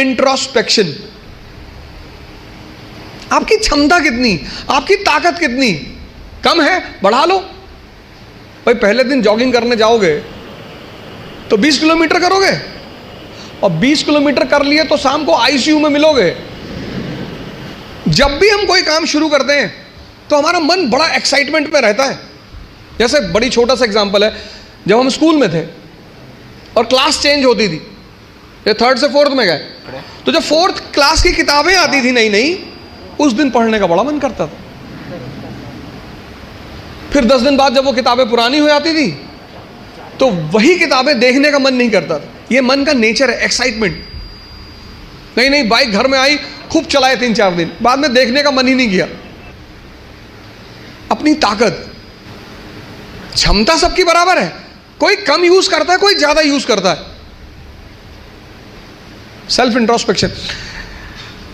Introspection. आपकी क्षमता कितनी, आपकी ताकत कितनी कम है, बढ़ा लो। भाई पहले दिन जॉगिंग करने जाओगे तो 20 किलोमीटर करोगे, और 20 किलोमीटर कर लिए तो शाम को आईसीयू में मिलोगे। जब भी हम कोई काम शुरू करते हैं तो हमारा मन बड़ा एक्साइटमेंट में रहता है। जैसे बड़ी छोटा सा एग्जांपल है, जब हम स्कूल में थे और क्लास चेंज होती थी, ये 3rd से 4th में गए, तो जब 4th क्लास की किताबें आती थी नई नई, उस दिन पढ़ने का बड़ा मन करता था। फिर 10 दिन बाद जब वो किताबें पुरानी हो जाती थी तो वही किताबें देखने का मन नहीं करता था। ये मन का नेचर है, एक्साइटमेंट। नहीं बाइक घर में आई, खूब चलाए 3-4 दिन, बाद में देखने का मन ही नहीं किया। अपनी ताकत, क्षमता सबकी बराबर है, कोई कम यूज करता है, कोई ज्यादा यूज करता है। Self introspection.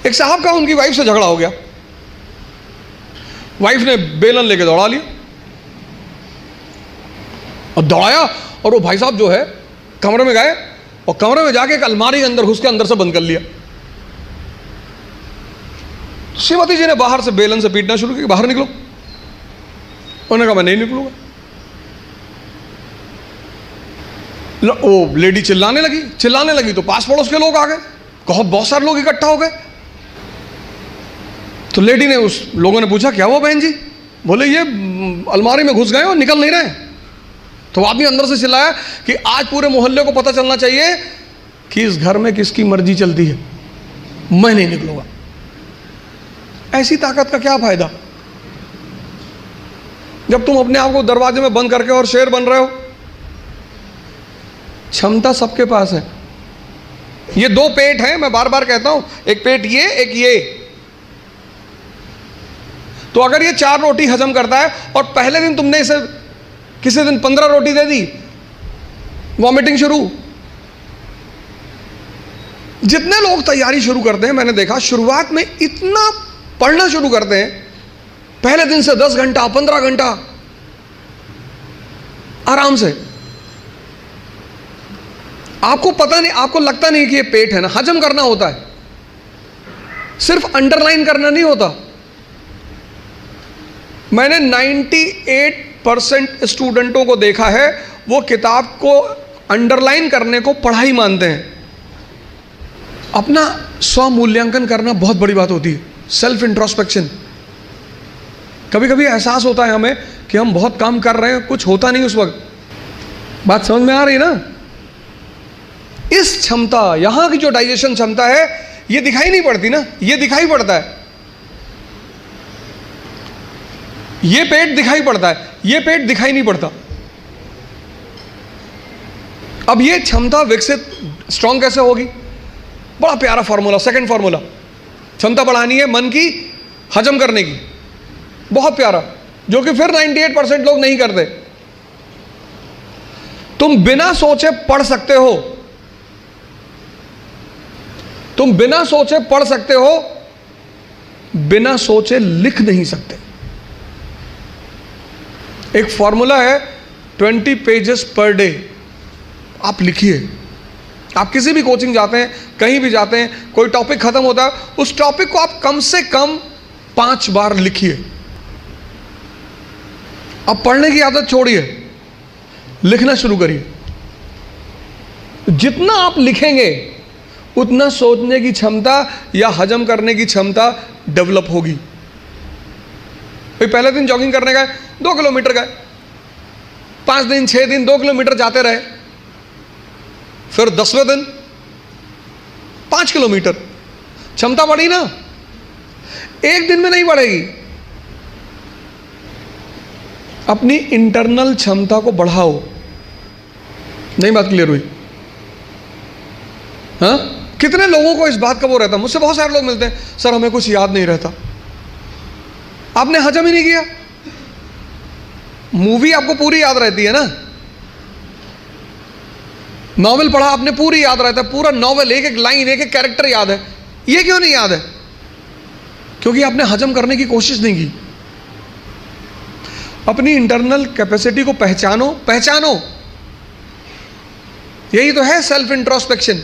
एक साहब का उनकी वाइफ से झगड़ा हो गया, वाइफ ने बेलन लेके दौड़ा लिया और दौड़ाया, और वो भाई साहब जो है कमरे में गए और कमरे में जाके एक अलमारी के अंदर घुस के अंदर से बंद कर लिया। श्रीमती जी ने बाहर से बेलन से पीटना शुरू किया, बाहर निकलो। उन्होंने कहा मैं नहीं निकलूंगा। वो लेडी चिल्लाने लगी तो पास पड़ोस के लोग आ गए, बहुत सारे लोग इकट्ठा हो गए। तो लेडी ने, उस लोगों ने पूछा क्या हुआ बहन जी? बोले ये अलमारी में घुस गए और निकल नहीं रहे। तो आदमी अंदर से चिल्लाया कि आज पूरे मोहल्ले को पता चलना चाहिए कि इस घर में किसकी मर्जी चलती है, मैं नहीं निकलूंगा। ऐसी ताकत का क्या फायदा जब तुम अपने आप को दरवाजे में बंद करके और शेर बन रहे हो। क्षमता सबके पास है। ये 2 पेट हैं, मैं बार बार कहता हूं, एक पेट ये, एक ये। तो अगर ये 4 रोटी हजम करता है और पहले दिन तुमने इसे किसी दिन 15 रोटी दे दी, वॉमिटिंग शुरू। जितने लोग तैयारी शुरू करते हैं, मैंने देखा शुरुआत में इतना पढ़ना शुरू करते हैं, पहले दिन से 10 घंटा 15 घंटा आराम से। आपको पता नहीं, आपको लगता नहीं कि ये पेट है ना, हजम करना होता है, सिर्फ अंडरलाइन करना नहीं होता। मैंने 98% स्टूडेंटों को देखा है, वो किताब को अंडरलाइन करने को पढ़ाई मानते हैं। अपना स्व मूल्यांकन करना बहुत बड़ी बात होती है, सेल्फ इंट्रोस्पेक्शन। कभी कभी एहसास होता है हमें कि हम बहुत काम कर रहे हैं, कुछ होता नहीं उस वक्त। बात समझ में आ रही ना? इस क्षमता, यहां की जो डाइजेशन क्षमता है, ये दिखाई नहीं पड़ती ना, ये दिखाई पड़ता है। ये पेट दिखाई पड़ता है, ये पेट दिखाई नहीं पड़ता। अब ये क्षमता विकसित, स्ट्रांग कैसे होगी? बड़ा प्यारा फॉर्मूला, सेकंड फॉर्मूला। क्षमता बढ़ानी है मन की, हजम करने की, बहुत प्यारा, जो कि फिर 98% लोग नहीं करते। तुम बिना सोचे पढ़ सकते हो, तुम बिना सोचे पढ़ सकते हो, बिना सोचे लिख नहीं सकते। एक फॉर्मूला है 20 पेजेस पर डे। आप लिखिए। आप किसी भी कोचिंग जाते हैं, कहीं भी जाते हैं, कोई टॉपिक खत्म होता है, उस टॉपिक को आप कम से कम 5 बार लिखिए। अब पढ़ने की आदत छोड़िए, लिखना शुरू करिए। जितना आप लिखेंगे उतना सोचने की क्षमता या हजम करने की क्षमता डेवलप होगी। पहले दिन जॉगिंग करने गए, 2 किलोमीटर गए, 5 दिन 6 दिन 2 किलोमीटर जाते रहे, फिर 10वें दिन 5 किलोमीटर। क्षमता बढ़ी ना? एक दिन में नहीं बढ़ेगी। अपनी इंटरनल क्षमता को बढ़ाओ। नहीं बात क्लियर हुई? हाँ, कितने लोगों को इस बात का वो रहता है, मुझसे बहुत सारे लोग मिलते हैं, सर हमें कुछ याद नहीं रहता। आपने हजम ही नहीं किया। मूवी आपको पूरी याद रहती है ना, नॉवेल पढ़ा आपने पूरी याद रहता है, पूरा नॉवेल, एक एक लाइन, एक एक कैरेक्टर याद है। ये क्यों नहीं याद है? क्योंकि आपने हजम करने की कोशिश नहीं की। अपनी इंटरनल कैपेसिटी को पहचानो। यही तो है सेल्फ इंट्रोस्पेक्शन।